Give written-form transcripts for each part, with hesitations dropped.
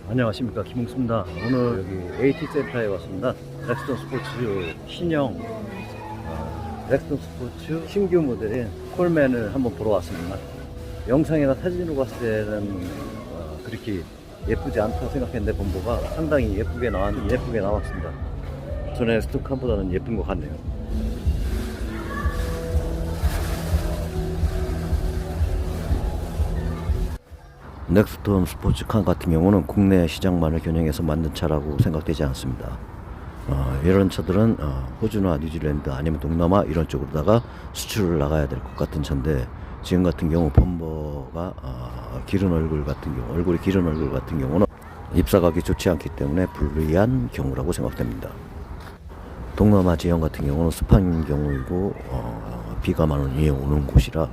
안녕하십니까, 김웅수입니다. 오늘 여기 AT 센터에 왔습니다. 렉스턴 스포츠 신형 렉스턴 스포츠 신규 모델인 콜맨을 한번 보러 왔습니다. 영상이나 사진으로 봤을 때는 그렇게 예쁘지 않다 생각했는데 본보가 상당히 예쁘게 나왔습니다. 전에 스토칸보다는 예쁜 것 같네요. 넥스턴 스포츠카 같은 경우는 국내 시장만을 겨냥해서 만든 차라고 생각되지 않습니다. 이런 차들은 호주나 뉴질랜드 아니면 동남아 이런 쪽으로다가 수출을 나가야 될 것 같은 차인데, 지금 같은 경우 범버가 얼굴이 기른 얼굴 같은 경우는 입사각이 좋지 않기 때문에 불리한 경우라고 생각됩니다. 동남아 지형 같은 경우는 습한 경우이고 비가 많은 위에 오는 곳이라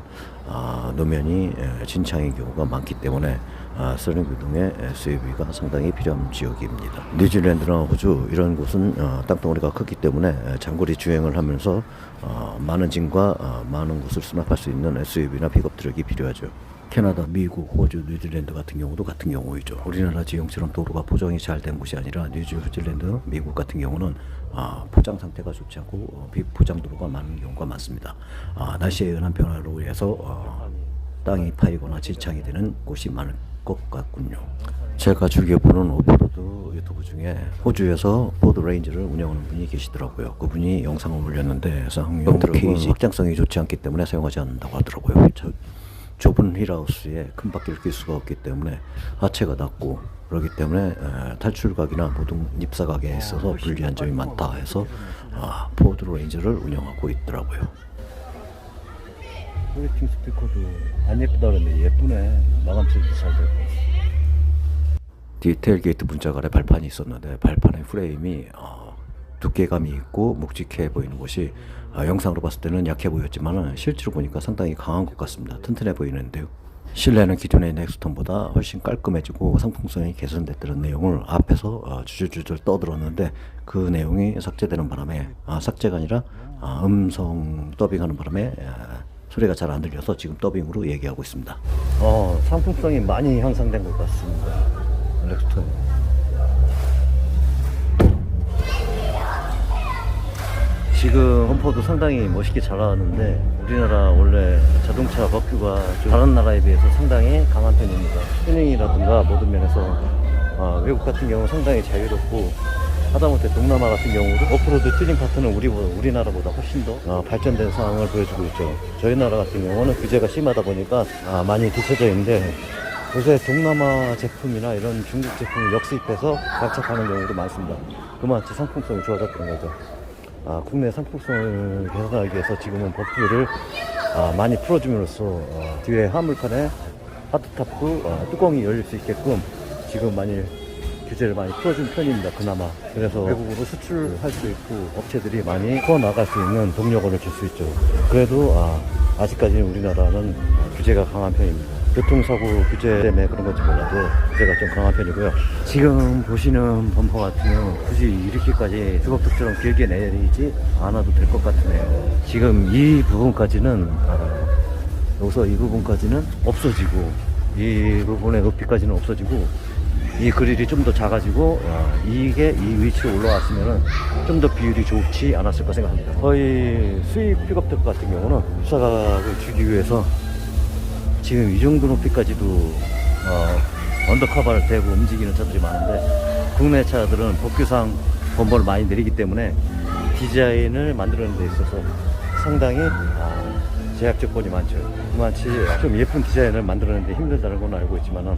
노면이 진창인 경우가 많기 때문에 서링 기둥의 SUV가 상당히 필요한 지역입니다. 뉴질랜드나 호주 이런 곳은 땅덩어리가 크기 때문에 장거리 주행을 하면서 많은 짐과 많은 곳을 수납할 수 있는 SUV나 픽업 트럭이 필요하죠. 캐나다, 미국, 호주, 뉴질랜드 같은 경우도 같은 경우이죠. 우리나라 지형처럼 도로가 포장이 잘 된 곳이 아니라 뉴질랜드, 미국 같은 경우는 포장 상태가 좋지 않고 비포장 도로가 많은 경우가 많습니다. 날씨의 은한 변화로 인해서 땅이 파이거나 진창이 되는 곳이 많을 것 같군요. 제가 즐겨보는 오프로드 유튜브 중에 호주에서 포드 레인저를 운영하는 분이 계시더라고요. 그분이 영상을 올렸는데 쌍용 케이지 확장성이 좋지 않기 때문에 사용하지 않는다고 하더라고요. 좁은 휠하우스에 큰 바퀴를 낄 수가 없기 때문에 하체가 낮고, 그렇기 때문에 탈출각이나 모든 입사각에 있어서 불리한 점이 많다 해서 포드 레인저를 운영하고 있더라고요. 소리팅 스피커도 안 예쁘다 그러는데 예쁘네. 마감 처리도 잘 되고. 디테일 게이트 문짝 아래 발판이 있었는데 발판의 프레임이 두께감이 있고 묵직해 보이는 것이 영상으로 봤을 때는 약해 보였지만 실제로 보니까 상당히 강한 것 같습니다. 튼튼해 보이는데요. 실내는 기존의 넥스턴보다 훨씬 깔끔해지고 상품성이 개선됐다는 내용을 앞에서 주저주저 떠들었는데, 그 내용이 삭제되는 바람에 삭제가 아니라 음성 더빙하는 바람에 소리가 잘 안 들려서 지금 더빙으로 얘기하고 있습니다. 상품성이 많이 향상된 것 같습니다. 렉스턴. 지금 험포도 상당히 멋있게 잘 나왔는데, 우리나라 원래 자동차 법규가 다른 나라에 비해서 상당히 강한 편입니다. 튜닝이라든가 모든 면에서 외국 같은 경우는 상당히 자유롭고, 하다못해 동남아 같은 경우도 오프로드 튜닝 파트는 우리나라보다 훨씬 더 발전된 상황을 보여주고 있죠. 저희 나라 같은 경우는 규제가 심하다 보니까 많이 뒤쳐져 있는데, 요새 동남아 제품이나 이런 중국 제품을 역수입해서 장착하는 경우도 많습니다. 그만치 상품성이 좋아졌던 거죠. 국내 상품성을 개선하기 위해서 지금은 법규를 많이 풀어줌으로써 뒤에 화물칸에 하드탑도 뚜껑이 열릴 수 있게끔 지금 많이 규제를 많이 풀어준 편입니다. 그나마. 그래서 외국으로 수출할 수 있고 업체들이 많이 퍼나갈 수 있는 동력을 줄 수 있죠. 그래도 아직까지는 우리나라는 규제가 강한 편입니다. 교통사고 규제 때문에 그런 건지 몰라도 규제가 좀 강한 편이고요. 지금 보시는 범퍼 같은 경우는 굳이 이렇게까지 주걱턱처럼 길게 내리지 않아도 될 것 같으네요. 지금 이 부분까지는 여기서 이 부분까지는 없어지고, 이 부분의 높이까지는 없어지고, 이 그릴이 좀 더 작아지고, 이게 이 위치로 올라왔으면은 좀 더 비율이 좋지 않았을까 생각합니다. 거의 수입 픽업트럭 같은 경우는 입사각을 주기 위해서 지금 이 정도 높이까지도 언더커버를 대고 움직이는 차들이 많은데, 국내 차들은 법규상 범퍼를 많이 내리기 때문에 디자인을 만들어내는 데 있어서 상당히 제약 조건이 많죠. 그만치 좀 예쁜 디자인을 만들어내는 데 힘들다는 건 알고 있지만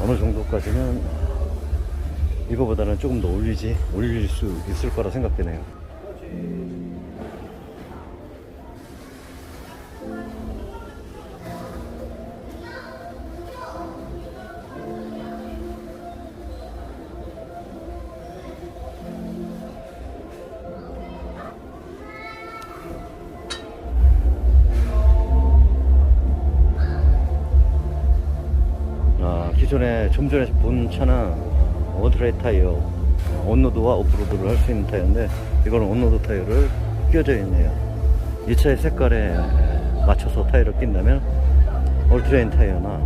어느 정도까지는 이거보다는 조금 더 올릴 수 있을 거라 생각되네요. 좀 전에 본 차는 오드레이 타이어, 온로드와 오프로드를 할 수 있는 타이어인데, 이거는 온로드 타이어를 끼워져 있네요. 이 차의 색깔에 맞춰서 타이어를 낀다면 올트레인 타이어나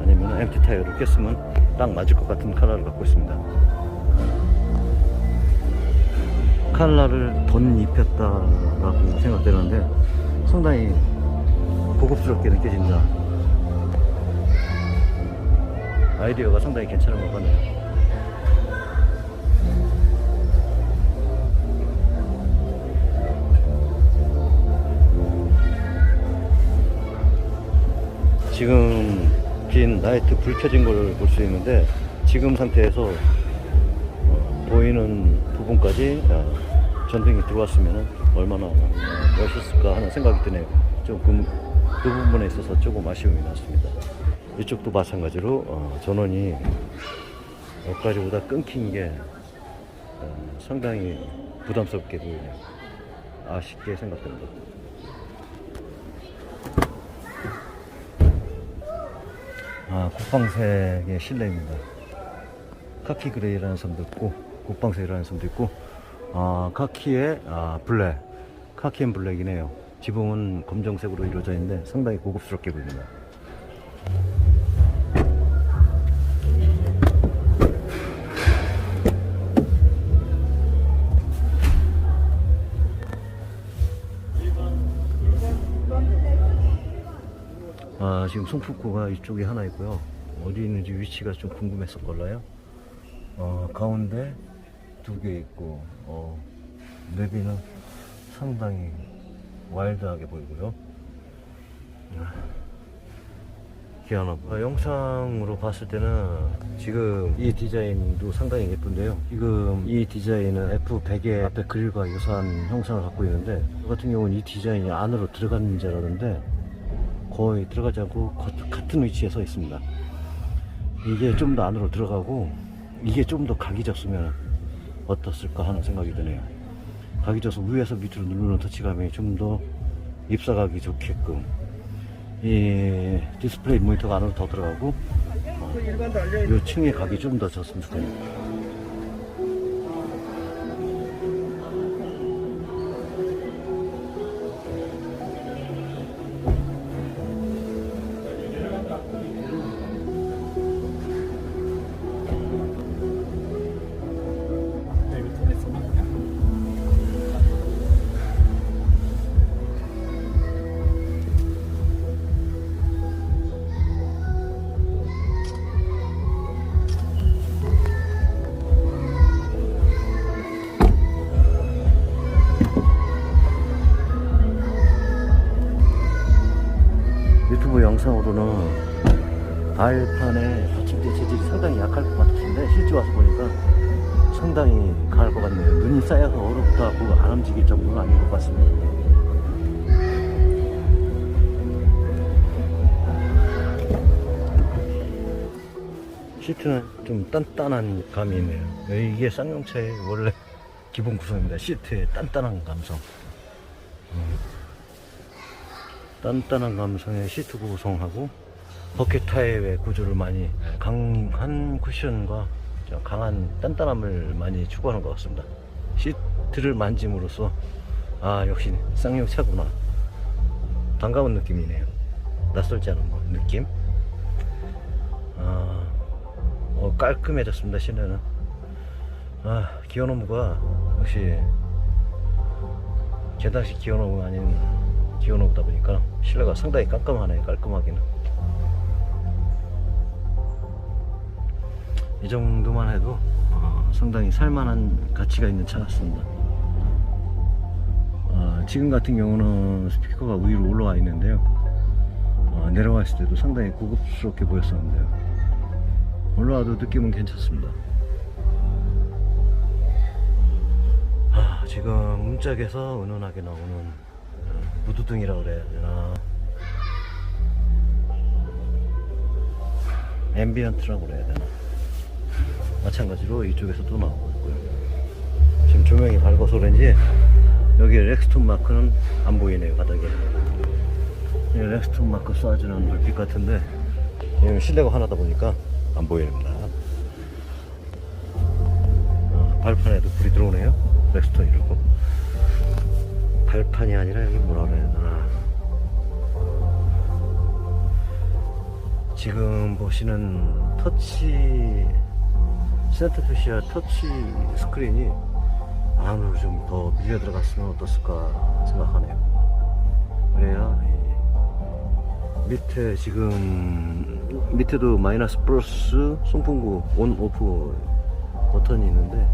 아니면 MT 타이어를 꼈으면 딱 맞을 것 같은 컬러를 갖고 있습니다. 컬러를 돈 입혔다라고 생각되는데 상당히 고급스럽게 느껴진다. 아이디어가 상당히 괜찮은 것 같네요. 지금 긴 라이트 불 켜진 걸 볼 수 있는데 지금 상태에서 보이는 부분까지 전등이 들어왔으면 얼마나 멋있을까 하는 생각이 드네요. 조금 그 부분에 있어서 조금 아쉬움이 났습니다. 이쪽도 마찬가지로 전원이 여기까지보다 끊긴 게 상당히 부담스럽게 보이네요. 아쉽게 생각됩니다. 국방색의 실내입니다. 카키 그레이라는 섬도 있고 국방색이라는 섬도 있고 카키에 블랙, 카키 앤 블랙이네요. 지붕은 검정색으로 이루어져 있는데 상당히 고급스럽게 보입니다. 지금 송풍구가 이쪽에 하나 있고요. 어디 있는지 위치가 좀 궁금했었걸라요. 가운데 두 개 있고 내비는 상당히 와일드하게 보이고요. 기아나브 영상으로 봤을 때는 지금 이 디자인도 상당히 예쁜데요. 지금 이 디자인은 F100의 앞에 그릴과 유사한 형상을 갖고 있는데 저 같은 경우는 이 디자인이 안으로 들어가는 줄 알았는데 거의 들어가지 않고 같은 위치에 서 있습니다. 이게 좀 더 안으로 들어가고 이게 좀 더 각이 졌으면 어떻을까 하는 생각이 드네요. 각이 져서 위에서 밑으로 누르는 터치감이 좀 더 입사가기 좋게끔 이 디스플레이 모니터가 안으로 더 들어가고 이 층의 각이 좀 더 졌으면 좋겠네요. 유튜브 영상으로는 발판의 받침대 재질이 상당히 약할 것 같은데 실제 와서 보니까 상당히 강할 것 같네요. 눈이 쌓여서 얼어붙어갖고 안 움직일 정도는 아닌 것 같습니다. 시트는 좀 단단한 감이 있네요. 이게 쌍용차의 원래 기본 구성입니다. 시트의 단단한 감성. 단단한 감성의 시트 구성하고 버켓 타입의 구조를 많이 강한 쿠션과 강한 단단함을 많이 추구하는 것 같습니다. 시트를 만짐으로써 역시 쌍용차구나 반가운 느낌이네요. 낯설지 않은 느낌. 깔끔해졌습니다. 실내는 기어노브가 역시 계단식 기어노브가 아닌 기어노브다 보니까 실내가 상당히 깔끔하네요. 깔끔하기는 이 정도만 해도 상당히 살만한 가치가 있는 차 같습니다. 지금 같은 경우는 스피커가 위로 올라와 있는데요. 내려왔을 때도 상당히 고급스럽게 보였었는데요. 올라와도 느낌은 괜찮습니다. 지금 문짝에서 은은하게 나오는 무드등이라고 그래야 되나, 앰비언트라고 그래야 되나, 마찬가지로 이쪽에서도 나오고 있고요. 지금 조명이 밝아서 그런지 여기 렉스톤 마크는 안 보이네요. 바닥에 렉스톤 마크 쏴주는 불빛 같은데 지금 실내가 하나다 보니까 안 보입니다. 발판에도 불이 들어오네요. 렉스톤이라고. 발판이 아니라 여기 뭐라 그래야 되나, 지금 보시는 터치 센터피시아 터치 스크린이 안으로 좀 더 밀려 들어갔으면 어떻을까 생각하네요. 그래야 밑에 지금 밑에도 마이너스 플러스 송풍구 온 오프 버튼이 있는데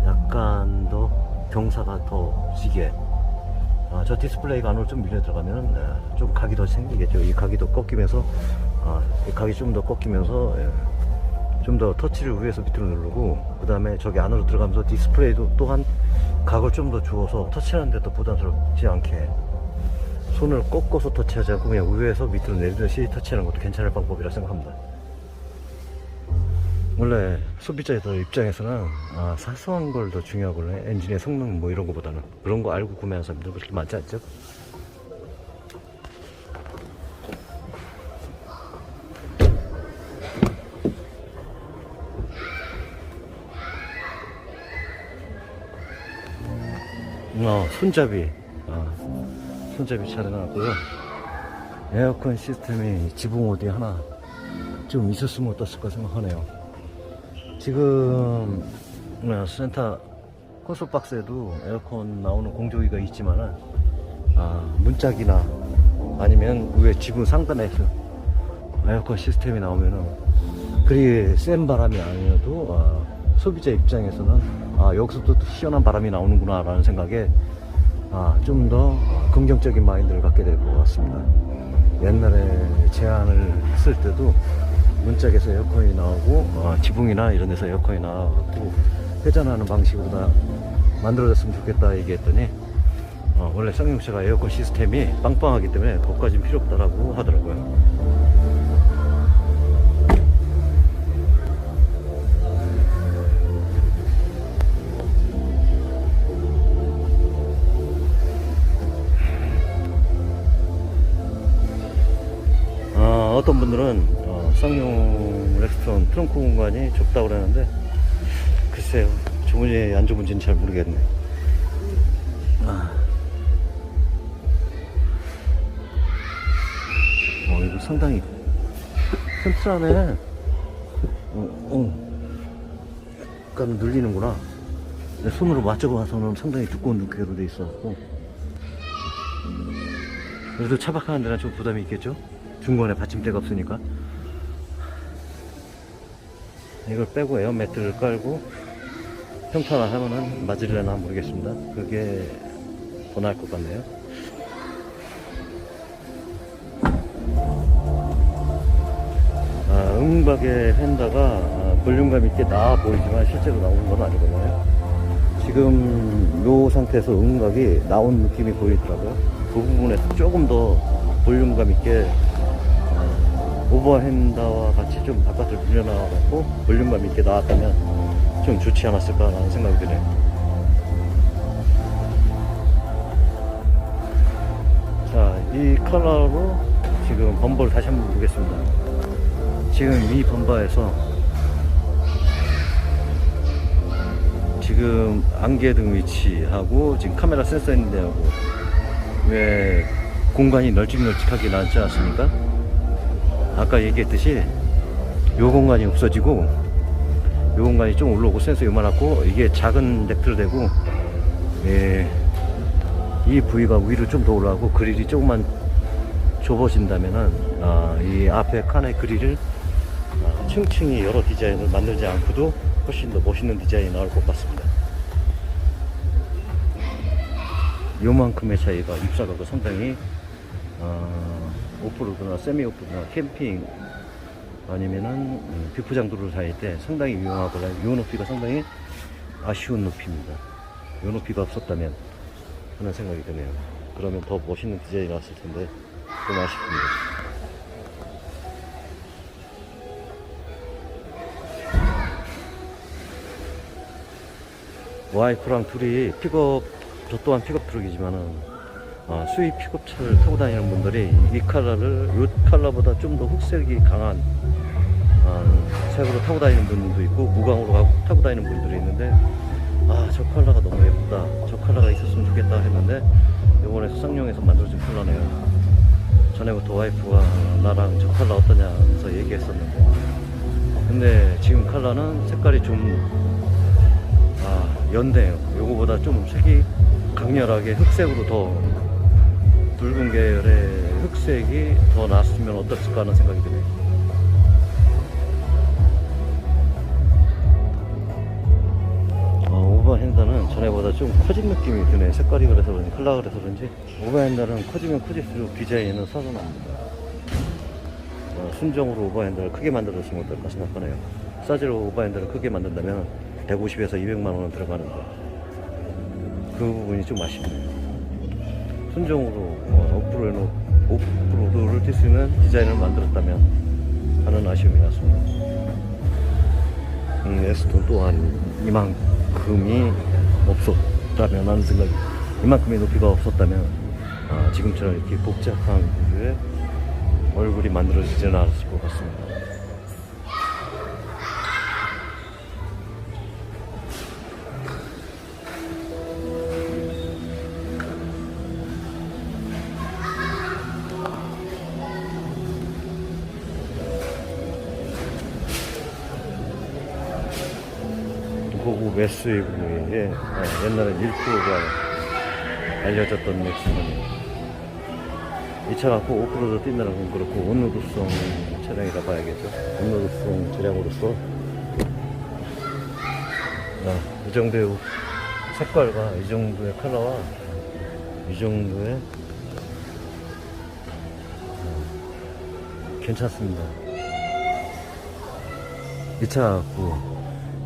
약간 더 경사가 더 지게 저 디스플레이가 안으로 좀 밀려 들어가면 좀 각이 더 생기겠죠. 이 각이 더 꺾이면서 이 각이 좀 더 꺾이면서 좀 더 터치를 위에서 밑으로 누르고 그 다음에 저기 안으로 들어가면서 디스플레이도 또한 각을 좀 더 주어서 터치하는 데 더 부담스럽지 않게 손을 꺾어서 터치하지 않고 그냥 위에서 밑으로 내리듯이 터치하는 것도 괜찮을 방법이라 생각합니다. 원래 소비자들 입장에서는 사소한 걸 더 중요하거든요. 엔진의 성능 뭐 이런 거보다는. 그런 거 알고 구매하는 사람들 그렇게 많지 않죠? 손잡이 촬영하고요. 에어컨 시스템이 지붕 어디 하나 좀 있었으면 어땠을까 생각하네요. 지금 센터 콘솔 박스에도 에어컨 나오는 공조기가 있지만은 문짝이나 아니면 위에 지붕 상단에서 에어컨 시스템이 나오면은 그리 센 바람이 아니어도 소비자 입장에서는 여기서부터 시원한 바람이 나오는구나 라는 생각에 좀 더 긍정적인 마인드를 갖게 될 것 같습니다. 옛날에 제안을 했을 때도 문짝에서 에어컨이 나오고 지붕이나 이런 데서 에어컨이 나오고 회전하는 방식으로 다 만들어졌으면 좋겠다 얘기했더니 원래 쌍용차가 에어컨 시스템이 빵빵하기 때문에 그것까지는 필요 없다라고 하더라고요. 어떤 분들은 쌍용 렉스턴 트렁크 공간이 좁다고 그러는데 글쎄요, 좁은지 안 좁은지는 잘 모르겠네. 이거 상당히 튼튼하네. 약간 눌리는구나. 내 손으로 맞춰봐서는 상당히 두꺼운 두께로 돼 있어갖고 그래도 차박하는 데는 좀 부담이 있겠죠? 중간에 받침대가 없으니까. 이걸 빼고 에어매트를 깔고 평탄화 하면은 맞으려나 모르겠습니다. 그게 더 나을 것 같네요. 음박의 펜다가 볼륨감 있게 나와 보이지만 실제로 나오는 건 아니거든요. 지금 요 상태에서 음각이 나온 느낌이 보이더라고요. 그 부분에서 조금 더 볼륨감 있게 오버핸다와 같이 좀 바깥으로 밀려나와갖고 볼륨감 있게 나왔다면 좀 좋지 않았을까라는 생각이 드네요. 자, 이 컬러로 지금 범버를 다시 한번 보겠습니다. 지금 이 범버에서 지금 안개등 위치하고 지금 카메라 센서 있는 데하고 왜 공간이 널찍널찍하게 나지 않습니까? 아까 얘기했듯이 요 공간이 없어지고 요 공간이 좀 올라오고 센서 요만하고 이게 작은 렉트로 되고 이 부위가 위로 좀 더 올라가고 그릴이 조금만 좁아진다면은 이 앞에 칸의 그릴을 층층이 여러 디자인을 만들지 않고도 훨씬 더 멋있는 디자인이 나올 것 같습니다. 요만큼의 차이가 입사가가 상당히 오프로드나 세미 오프로드나 캠핑 아니면은 비포장도로를 다닐 때 상당히 유용하거나 요 높이가 상당히 아쉬운 높이입니다. 요 높이가 없었다면 하는 생각이 드네요. 그러면 더 멋있는 디자인이 나왔을 텐데 좀 아쉽습니다. 와이프랑 둘이 픽업, 저 또한 픽업 트럭이지만은 수입 픽업차를 타고 다니는 분들이 이 컬러를 이 컬러보다 좀 더 흑색이 강한 색으로 타고 다니는 분들도 있고 무광으로 타고 다니는 분들이 있는데 저 컬러가 너무 예쁘다, 저 컬러가 있었으면 좋겠다 했는데 이번에 쌍용에서 만들어진 컬러네요. 전에부터 와이프가 나랑 저 컬러 어떠냐 해서 얘기했었는데, 근데 지금 컬러는 색깔이 좀 연대요. 요거보다 좀 색이 강렬하게 흑색으로 더, 붉은 계열의 흑색이 더 나았으면 어땠을까 하는 생각이 드네요. 오버핸더는 전에보다 좀 커진 느낌이 드네. 색깔이 그래서 그런지 컬러가 그래서 그런지 오버핸더는 커지면 커질수록 디자인은 서서납니다. 순정으로 오버핸더를 크게 만들었으면 어떨까 생각하네요. 사지로 오버핸더를 크게 만든다면 150에서 200만 원은 들어가는데 그 부분이 좀 아쉽네요. 순정으로 오프로드를 뛸 수 있는 디자인을 만들었다면 하는 아쉬움이 났습니다. 에스톤 또한 이만큼이 없었다면 하는 생각이, 이만큼의 높이가 없었다면 지금처럼 이렇게 복잡한 구조의 얼굴이 만들어지지는 않았을 것 같습니다. 고급 SUV에 옛날에 1%가 알려졌던 넥슨이에요. 이 차가 꼭 오프로드 뛴다는 건 그렇고 온로드성 차량이라 봐야겠죠. 온로드성 차량으로서 이 정도의 색깔과 이 정도의 컬러와 이 정도의 괜찮습니다. 이 차 갖고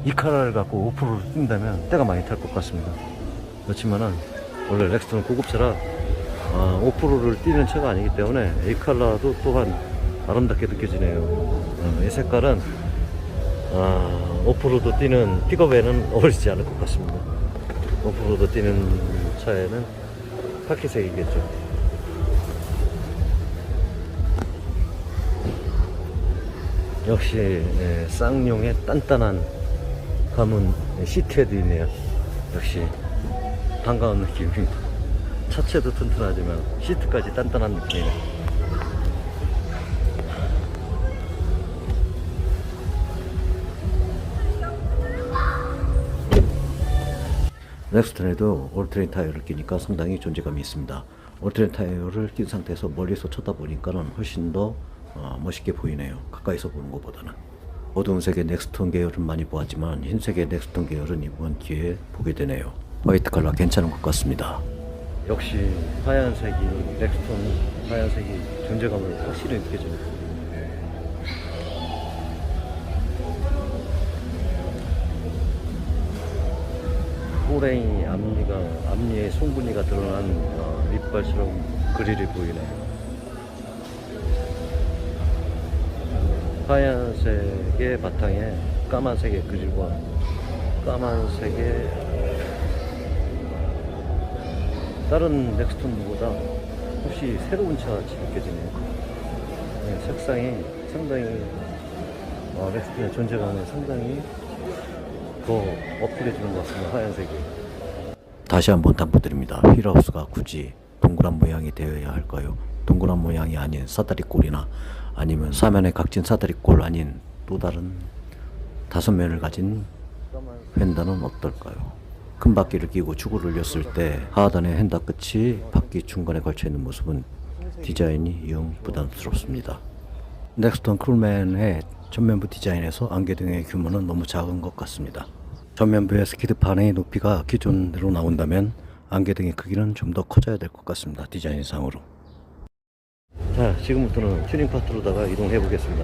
이 컬러를 갖고 오프로드 뛴다면 때가 많이 탈 것 같습니다. 그렇지만은 원래 렉스턴은 고급차라 오프로드를 뛰는 차가 아니기 때문에 이 컬러도 또한 아름답게 느껴지네요. 이 색깔은 오프로드 뛰는 픽업에는 어울리지 않을 것 같습니다. 오프로드 뛰는 차에는 카키색이겠죠. 역시 쌍용의 단단한 감은 시트에도 있네요. 역시 반가운 느낌입니다. 차체도 튼튼하지만 시트까지 단단한 느낌이네요. 렉스턴에도 올트레인 타이어를 끼니까 상당히 존재감이 있습니다. 올트레인 타이어를 낀 상태에서 멀리서 쳐다보니까는 훨씬 더 멋있게 보이네요. 가까이서 보는 것보다는. 어두운 색의 넥스턴 계열은 많이 보았지만 흰색의 넥스턴 계열은 이번 기회에 보게 되네요. 화이트 컬러 괜찮은 것 같습니다. 역시 하얀색이, 넥스턴 하얀색이 존재감을 확실히 느껴집니다. 호랭이 앞니에 송곳니가 드러난 립발처럼 그릴이 보이네요. 하얀색의 바탕에 까만색의 그릴과 까만색의 다른 넥스턴보다 혹시 새로운 차같이 느껴지네요. 색상이 상당히 넥스턴의 존재감을 상당히 더 어필해주는 것 같습니다. 하얀색이. 다시 한번 당부드립니다. 휠하우스가 굳이 동그란 모양이 되어야 할까요? 동그란 모양이 아닌 사다리꼴이나 아니면 사면의 각진 사다리꼴 아닌 또 다른 5면을 가진 휀다는 어떨까요? 큰 바퀴를 끼고 축을 올렸을 때 하단의 휀다 끝이 바퀴 중간에 걸쳐 있는 모습은 디자인이 영 부담스럽습니다. 넥스턴 쿨맨의 전면부 디자인에서 안개등의 규모는 너무 작은 것 같습니다. 전면부의 스키드판의 높이가 기존대로 나온다면 안개등의 크기는 좀 더 커져야 될 것 같습니다. 디자인상으로. 자, 지금부터는 튜닝 파트로다가 이동해 보겠습니다.